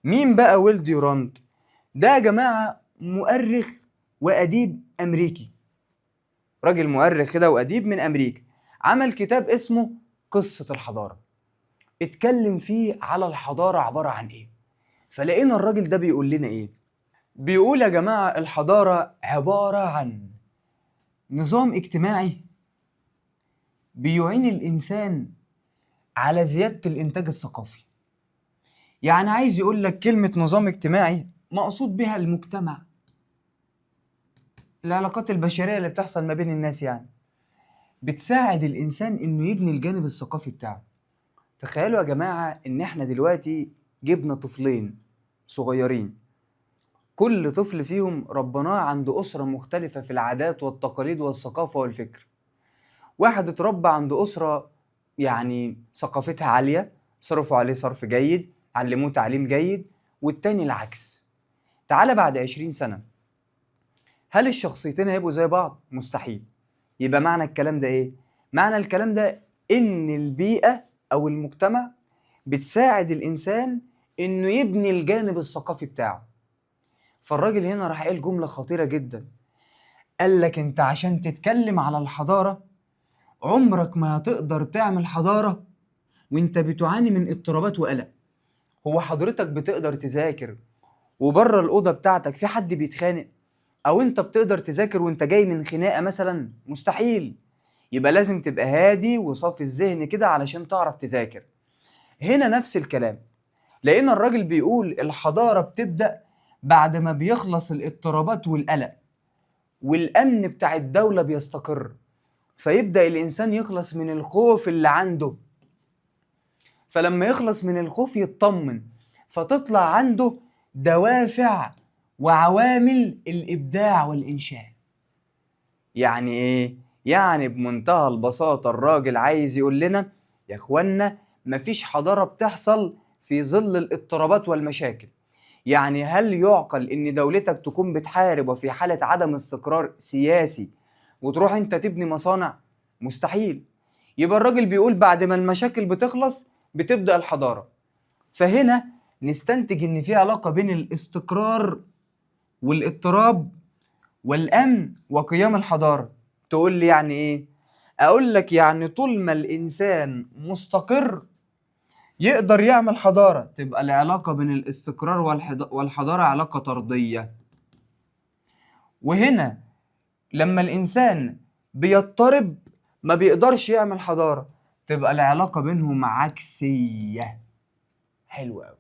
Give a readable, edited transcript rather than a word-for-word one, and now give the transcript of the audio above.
مين بقى ويل ديورانت؟ ده يا جماعة مؤرخ وأديب أمريكي، راجل مؤرخ كده وأديب من أمريكا. عمل كتاب اسمه قصة الحضارة، اتكلم فيه على الحضارة عبارة عن إيه. فلقينا الراجل ده بيقول لنا إيه؟ بيقول يا جماعة الحضارة عبارة عن نظام اجتماعي بيعين الإنسان على زيادة الإنتاج الثقافي. يعني عايز يقول لك كلمة نظام اجتماعي مقصود بها المجتمع، العلاقات البشرية اللي بتحصل ما بين الناس، يعني بتساعد الإنسان إنه يبني الجانب الثقافي بتاعه. تخيلوا يا جماعة إن إحنا دلوقتي جبنا طفلين صغيرين، كل طفل فيهم ربناه عند أسرة مختلفة في العادات والتقاليد والثقافة والفكر. واحد اتربى عند أسرة يعني ثقافتها عالية، صرفوا عليه صرف جيد، علموه تعليم جيد، والتاني العكس. تعالى بعد 20 سنة، هل الشخصيتين هيبقوا زي بعض؟ مستحيل. يبقى معنى الكلام ده إيه؟ معنى الكلام ده إن البيئة أو المجتمع بتساعد الإنسان إنه يبني الجانب الثقافي بتاعه. فالراجل هنا راح قال جملة خطيرة جدا، قال لك أنت عشان تتكلم على الحضارة عمرك ما هتقدر تعمل حضارة وأنت بتعاني من اضطرابات وقلق. هو حضرتك بتقدر تذاكر وبره الأوضة بتاعتك في حد بيتخانق؟ أو أنت بتقدر تذاكر وأنت جاي من خناقة مثلا؟ مستحيل. يبقى لازم تبقى هادي وصافي الذهن كده علشان تعرف تذاكر. هنا نفس الكلام، لقينا الراجل بيقول الحضارة بتبدأ بعد ما بيخلص الاضطرابات والقلق والأمن بتاع الدولة بيستقر، فيبدأ الإنسان يخلص من الخوف اللي عنده. فلما يخلص من الخوف يطمن، فتطلع عنده دوافع وعوامل الإبداع والإنشاء. يعني إيه؟ يعني بمنتهى البساطة الراجل عايز يقول لنا يا إخوانا مفيش حضارة بتحصل في ظل الاضطرابات والمشاكل. يعني هل يعقل إن دولتك تكون بتحارب وفي حالة عدم استقرار سياسي وتروح أنت تبني مصانع؟ مستحيل. يبقى الراجل بيقول بعد ما المشاكل بتخلص بتبدأ الحضارة. فهنا نستنتج إن في علاقة بين الاستقرار والاضطراب والأمن وقيام الحضارة. تقول لي يعني إيه؟ أقول لك يعني طول ما الإنسان مستقر يقدر يعمل حضارة. تبقى العلاقة بين الاستقرار والحضارة علاقة طردية. وهنا لما الإنسان بيضطرب ما بيقدرش يعمل حضارة، تبقى العلاقة بينهم عكسية. حلو أوي.